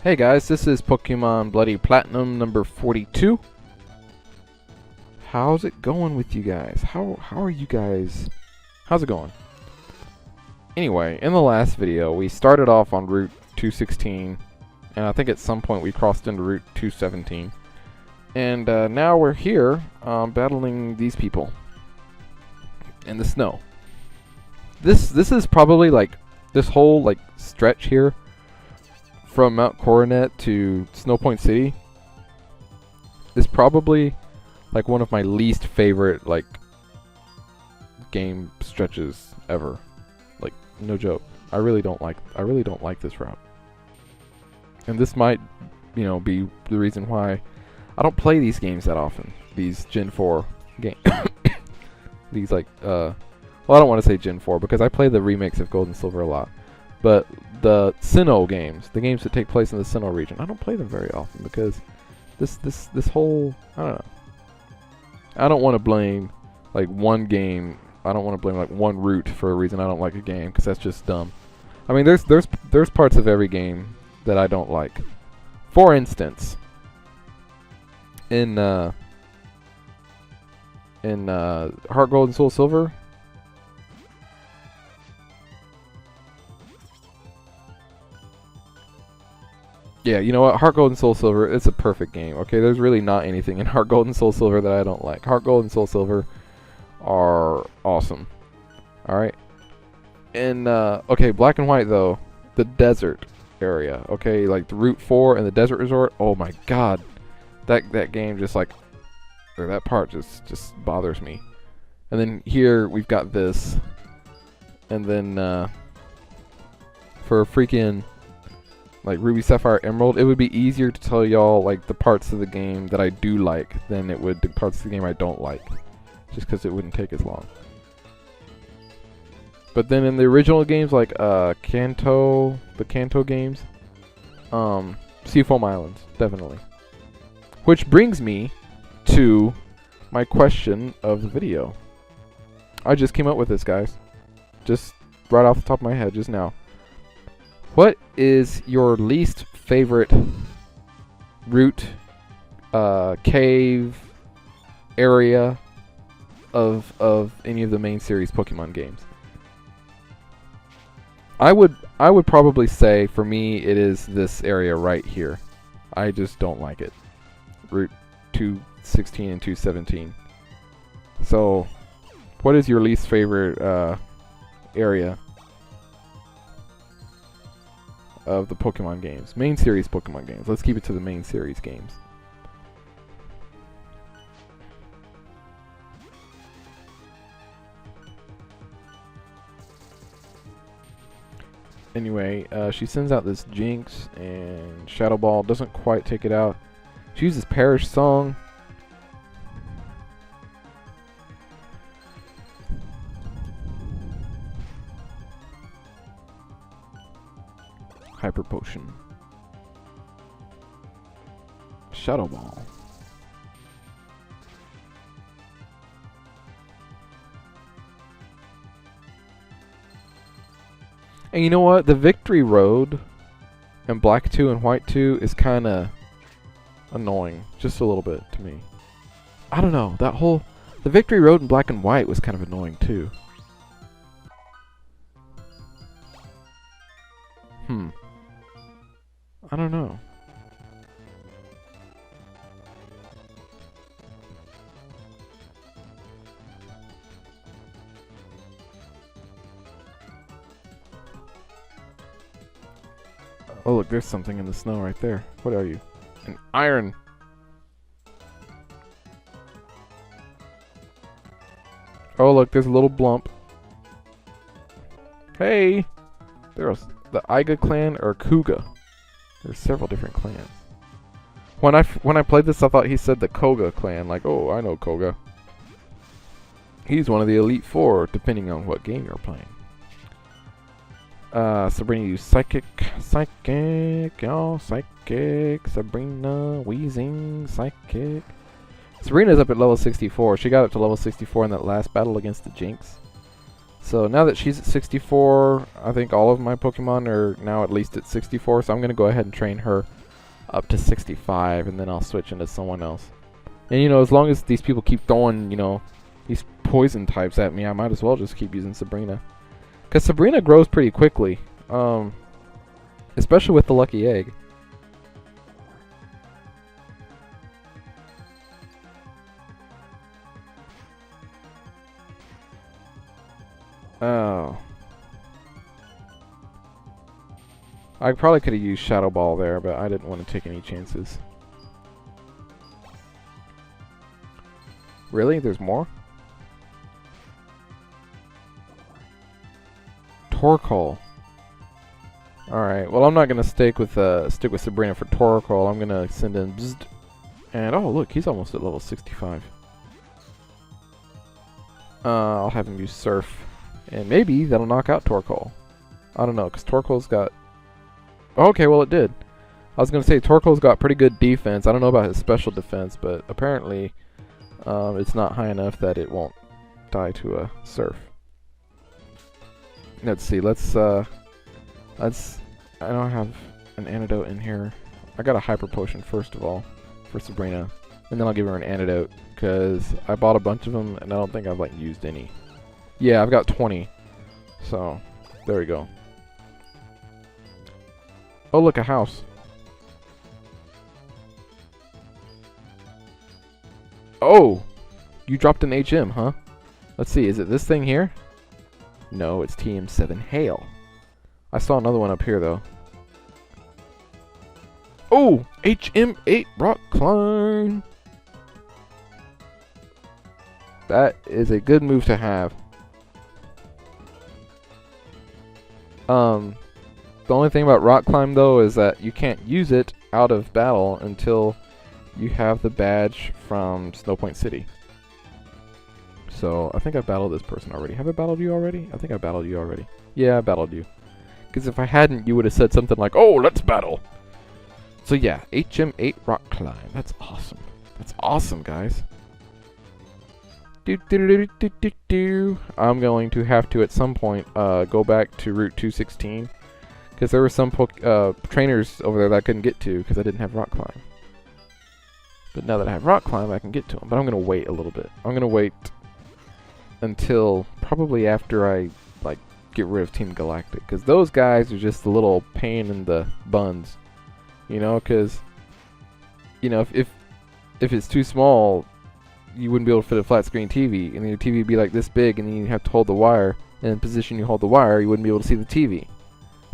Hey guys, this is Pokemon Bloody Platinum number 42. How's it going with you guys? How are you guys? How's it going? Anyway, in the last video, we started off on Route 216, and I think at some point we crossed into Route 217. And now we're here, battling these people in the snow. This is probably like this whole like stretch here from Mount Coronet to Snowpoint City is probably like one of my least favorite like game stretches ever. Like, no joke. I really don't like this route. And this might, you know, be the reason why I don't play these games that often. These Gen 4 games. These like well, I don't want to say Gen 4 because I play the remakes of Gold and Silver a lot. But the Sinnoh games, the games that take place in the Sinnoh region, I don't play them very often because this whole, I don't know. I don't want to blame like one game. I don't want to blame like one route for a reason I don't like a game because that's just dumb. I mean, there's parts of every game that I don't like. For instance, in Heart Gold and Soul Silver. Yeah, you know what? Heart Gold and Soul Silver, it's a perfect game. Okay, there's really not anything in Heart Gold and Soul Silver that I don't like. Heart Gold and Soul Silver are awesome. Alright. And, okay, Black and White, though. The desert area. Okay, like the Route 4 and the Desert Resort. Oh my god. That game just like, or that part just bothers me. And then here we've got this. And then, for freaking like Ruby, Sapphire, Emerald, it would be easier to tell y'all like the parts of the game that I do like than it would the parts of the game I don't like, just because it wouldn't take as long. But then in the original games like the Kanto games, Seafoam Islands, definitely. Which brings me to my question of the video. I just came up with this, guys. Just right off the top of my head just now. What is your least favorite route, cave, area of any of the main series Pokemon games? I would probably say for me it is this area right here. I just don't like it. Route 216 and 217. So, what is your least favorite area of the Pokemon games? Main series Pokemon games. Let's keep it to the main series games. Anyway, she sends out this Jynx, and Shadow Ball doesn't quite take it out. She uses Perish Song. Hyper Potion. Shadow Ball. And you know what? The Victory Road in Black 2 and White 2 is kind of annoying. Just a little bit to me. I don't know. The Victory Road in Black and White was kind of annoying too. I don't know. Oh look, there's something in the snow right there. What are you? An iron. Oh look, there's a little blump. Hey! There's the Iga clan or Kuga. There's several different clans. When I played this, I thought he said the Koga clan. Like, oh, I know Koga. He's one of the Elite Four, depending on what game you're playing. Sabrina used Psychic, y'all, Psychic, Sabrina, Weezing, Psychic. Sabrina's up at level 64. She got up to level 64 in that last battle against the Jynx. So now that she's at 64, I think all of my Pokemon are now at least at 64, so I'm going to go ahead and train her up to 65, and then I'll switch into someone else. And, you know, as long as these people keep throwing, you know, these poison types at me, I might as well just keep using Sabrina. Because Sabrina grows pretty quickly, especially with the Lucky Egg. Oh. I probably could have used Shadow Ball there, but I didn't want to take any chances. Really? There's more? Torkoal. Alright, well I'm not gonna stick with Sabrina for Torkoal. I'm gonna send in Bzzzt. And oh look, he's almost at level 65. I'll have him use Surf. And maybe that'll knock out Torkoal. I don't know, because Torkoal's got... Okay, well it did. I was going to say Torkoal's got pretty good defense. I don't know about his special defense, but apparently it's not high enough that it won't die to a Surf. Let's see, I don't have an antidote in here. I got a Hyper Potion first of all for Sabrina. And then I'll give her an antidote, because I bought a bunch of them and I don't think I've like used any. Yeah, I've got 20. So, there we go. Oh, look, a house. Oh! You dropped an HM, huh? Let's see, is it this thing here? No, it's TM7 Hail. I saw another one up here, though. Oh! HM8 Rock Climb! That is a good move to have. The only thing about Rock Climb though is that you can't use it out of battle until you have the badge from Snowpoint City. So I think I battled this person already. Have I battled you already? I think I battled you already. Yeah, I battled you. Because if I hadn't, you would have said something like, "Oh, let's battle." So yeah, HM8 Rock Climb. That's awesome. That's awesome, guys. I'm going to have to at some point go back to Route 216 because there were some trainers over there that I couldn't get to because I didn't have Rock Climb. But now that I have Rock Climb, I can get to them. But I'm going to wait a little bit. I'm going to wait until probably after I like get rid of Team Galactic, because those guys are just a little pain in the buns, you know. Because you know, if it's too small, you wouldn't be able to fit a flat screen TV, and then your TV would be like this big, and then you'd have to hold the wire, and in the position you hold the wire, you wouldn't be able to see the TV.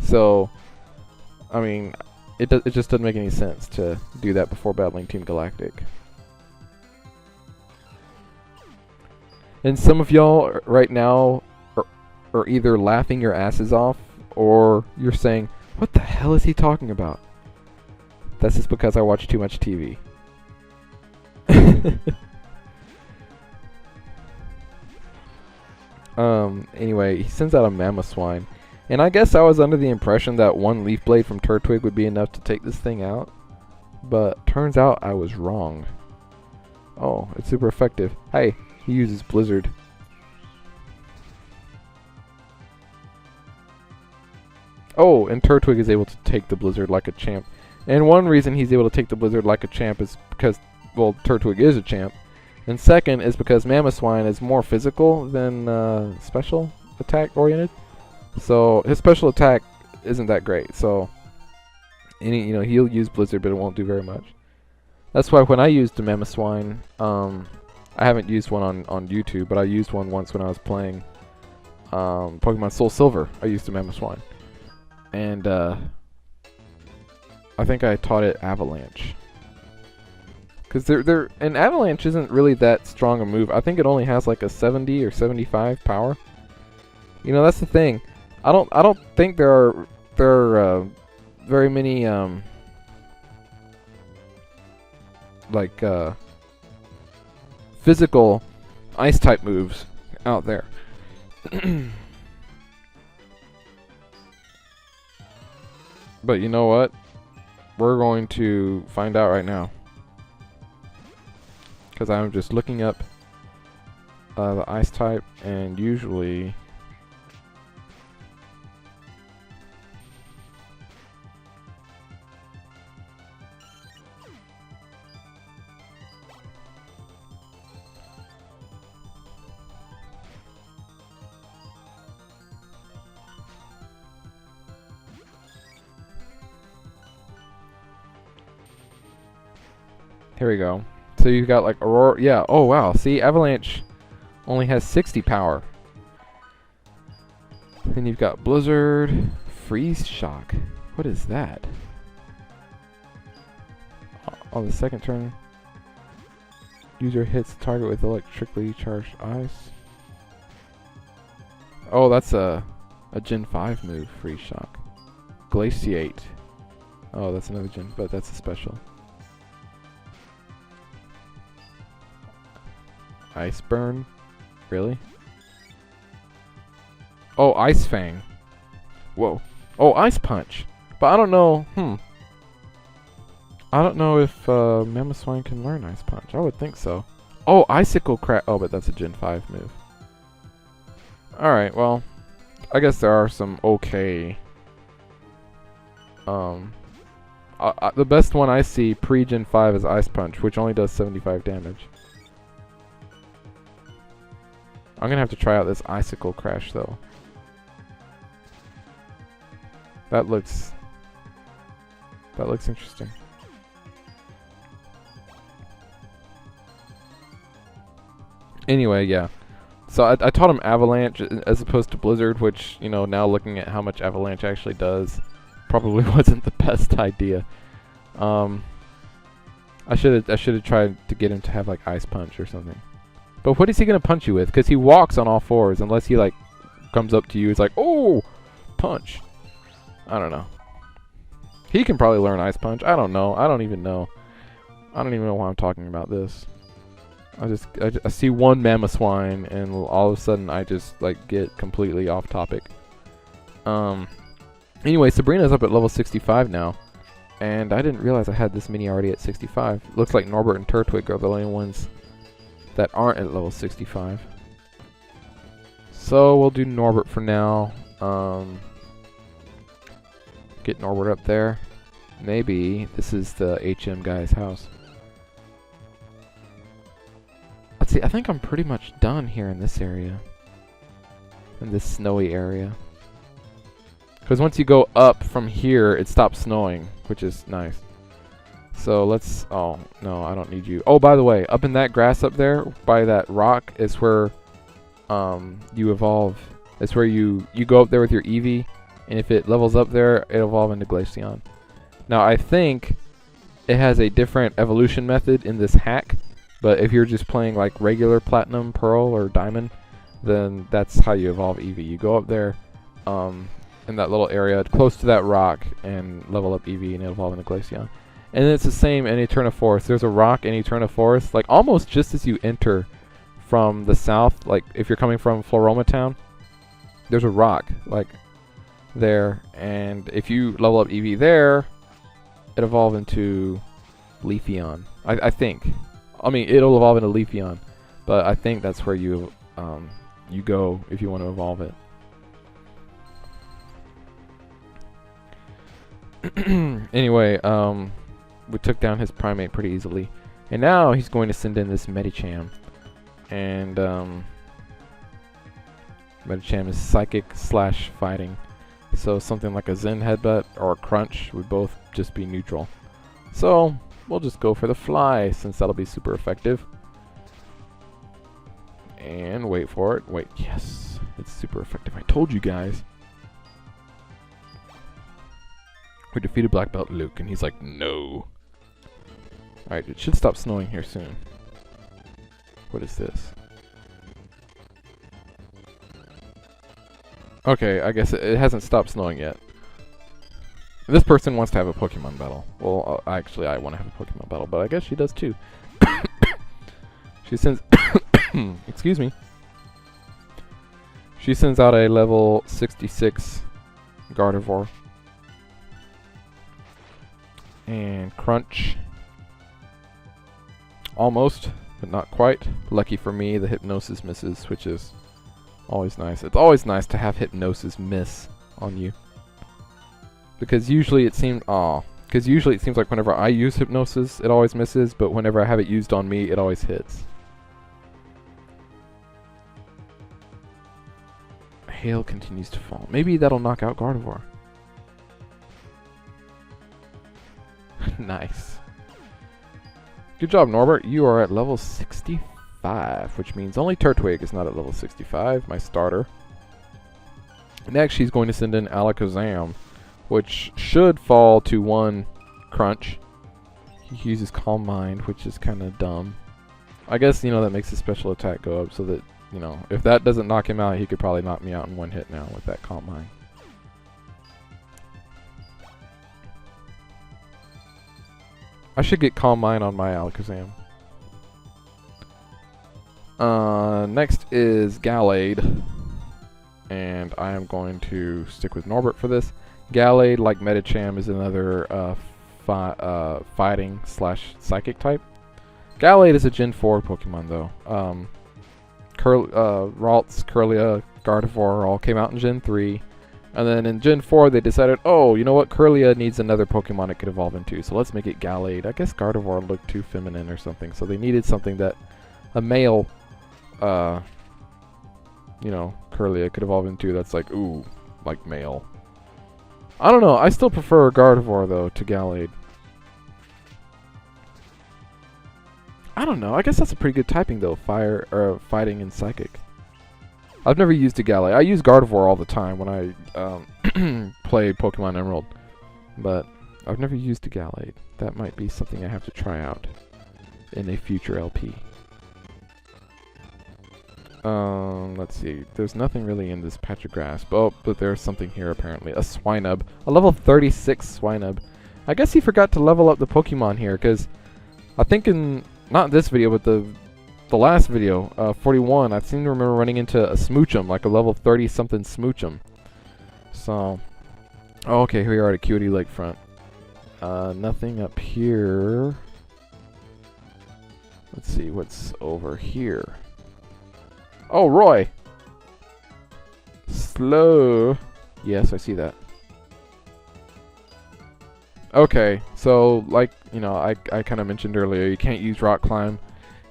So, I mean, it just doesn't make any sense to do that before battling Team Galactic. And some of y'all right now are either laughing your asses off, or you're saying, "What the hell is he talking about?" That's just because I watch too much TV. Anyway, he sends out a Mamoswine. And I guess I was under the impression that one Leaf Blade from Turtwig would be enough to take this thing out. But turns out I was wrong. Oh, it's super effective. Hey, he uses Blizzard. Oh, and Turtwig is able to take the Blizzard like a champ. And one reason he's able to take the Blizzard like a champ is because, well, Turtwig is a champ. And second is because Mamoswine is more physical than special attack oriented. So his special attack isn't that great. So he'll use Blizzard, but it won't do very much. That's why when I used the Mamoswine, I haven't used one on YouTube, but I used one once when I was playing Pokemon Soul Silver. I used the Mamoswine, and I think I taught it Avalanche. Because and Avalanche isn't really that strong a move. I think it only has like a 70 or 75 power. You know, that's the thing. I don't think there are very many physical ice type moves out there. But you know what? We're going to find out right now. Because I'm just looking up the ice type, and usually Here we go. So you've got like Aurora. Yeah. Oh wow. See, Avalanche only has 60 power. Then you've got Blizzard, Freeze Shock. What is that? On the second turn, user hits the target with electrically charged ice. Oh, that's a Gen 5 move, Freeze Shock. Glaciate. Oh, that's another Gen, but that's a special. Ice Burn? Really? Oh, Ice Fang. Whoa. Oh, Ice Punch. But I don't know. I don't know if Mamoswine can learn Ice Punch. I would think so. Oh, Icicle Crash. Oh, but that's a Gen 5 move. Alright, well. I guess there are some okay. The best one I see pre-Gen 5 is Ice Punch, which only does 75 damage. I'm gonna have to try out this Icicle Crash though. That looks interesting. Anyway, yeah. So I taught him Avalanche as opposed to Blizzard, which, you know, now looking at how much Avalanche actually does, probably wasn't the best idea. I should have tried to get him to have like Ice Punch or something. But what is he gonna punch you with? Because he walks on all fours unless he like comes up to you. It's like, oh, punch. I don't know. He can probably learn Ice Punch. I don't know. I don't even know. I don't even know why I'm talking about this. I see one Mamoswine and all of a sudden I just like get completely off topic. Anyway, Sabrina's up at level 65 now. And I didn't realize I had this many already at 65. Looks like Norbert and Turtwig are the only ones that aren't at level 65. So we'll do Norbert for now. Get Norbert up there. Maybe this is the HM guy's house. Let's see, I think I'm pretty much done here in this area. In this snowy area. Because once you go up from here, it stops snowing, which is nice. So let's... Oh, no, I don't need you. Oh, by the way, up in that grass up there, by that rock, is where you evolve. It's where you go up there with your Eevee, and if it levels up there, it'll evolve into Glaceon. Now, I think it has a different evolution method in this hack, but if you're just playing like regular Platinum, Pearl, or Diamond, then that's how you evolve Eevee. You go up there in that little area close to that rock and level up Eevee, and it'll evolve into Glaceon. And it's the same in Eterna Forest. There's a rock in Eterna Forest, like almost just as you enter from the south, like if you're coming from Floroma Town, there's a rock like there, and if you level up Eevee there, it evolve into Leafeon. I think. I mean, it'll evolve into Leafeon, but I think that's where you go if you want to evolve it. Anyway, we took down his primate pretty easily, and now he's going to send in this Medicham, and Medicham is psychic / fighting, so something like a Zen Headbutt or a Crunch would both just be neutral. So we'll just go for the Fly, since that'll be super effective. And wait for it. Wait, yes, it's super effective. I told you guys. We defeated Black Belt Luke, and he's like, no. Alright, it should stop snowing here soon. What is this? Okay, I guess it hasn't stopped snowing yet. This person wants to have a Pokemon battle. Well, actually, I want to have a Pokemon battle, but I guess she does too. She sends... excuse me. She sends out a level 66 Gardevoir. And Crunch. Almost, but not quite. Lucky for me, the Hypnosis misses, which is always nice. It's always nice to have Hypnosis miss on you. Because usually it seems... Because usually it seems like whenever I use Hypnosis, it always misses, but whenever I have it used on me, it always hits. Hail continues to fall. Maybe that'll knock out Gardevoir. Nice. Good job, Norbert. You are at level 65, which means only Turtwig is not at level 65, my starter. Next, she's going to send in Alakazam, which should fall to 1 crunch. He uses Calm Mind, which is kind of dumb. I guess, you know, that makes his special attack go up so that, you know, if that doesn't knock him out, he could probably knock me out in 1 hit now with that Calm Mind. I should get Calm Mind on my Alakazam. Next is Gallade. And I am going to stick with Norbert for this. Gallade, like Medicham, is another fighting / psychic type. Gallade is a Gen 4 Pokemon, though. Ralts, Kirlia, Gardevoir all came out in Gen 3. And then in Gen 4, they decided, oh, you know what? Kirlia needs another Pokemon it could evolve into, so let's make it Gallade. I guess Gardevoir looked too feminine or something, so they needed something that a male, you know, Kirlia could evolve into that's like, ooh, like male. I don't know. I still prefer Gardevoir, though, to Gallade. I don't know. I guess that's a pretty good typing, though. Fire, or fighting and psychic. I've never used a Gallade. I use Gardevoir all the time when I play Pokemon Emerald. But I've never used a Gallade. That might be something I have to try out in a future LP. Let's see. There's nothing really in this patch of grass. But there's something here apparently. A Swinub. A level 36 Swinub. I guess he forgot to level up the Pokemon here, because I think in, not this video, but the last video, 41, I seem to remember running into a Smoochum, like a level 30 something Smoochum. So, oh, okay, here we are at Acuity Lakefront. Nothing up here. Let's see, what's over here? Oh, Roy! Slow. Yes, I see that. Okay, so, like, you know, I kind of mentioned earlier, you can't use Rock Climb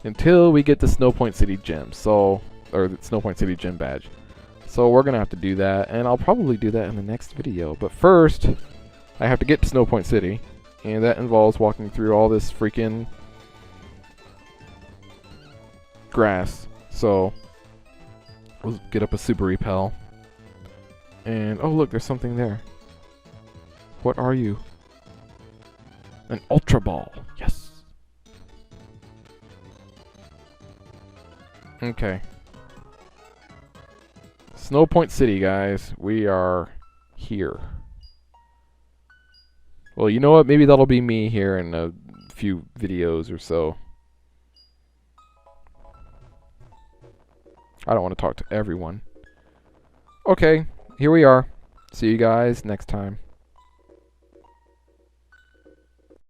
until we get the Snowpoint City Gem, so, or the Snowpoint City Gem badge. So we're gonna have to do that, and I'll probably do that in the next video. But first, I have to get to Snowpoint City, and that involves walking through all this freaking grass. So we'll get up a Super Repel, and oh look, there's something there. What are you? An Ultra Ball. Yes. Okay. Snowpoint City, guys. We are here. Well, you know what? Maybe that'll be me here in a few videos or so. I don't want to talk to everyone. Okay, here we are. See you guys next time.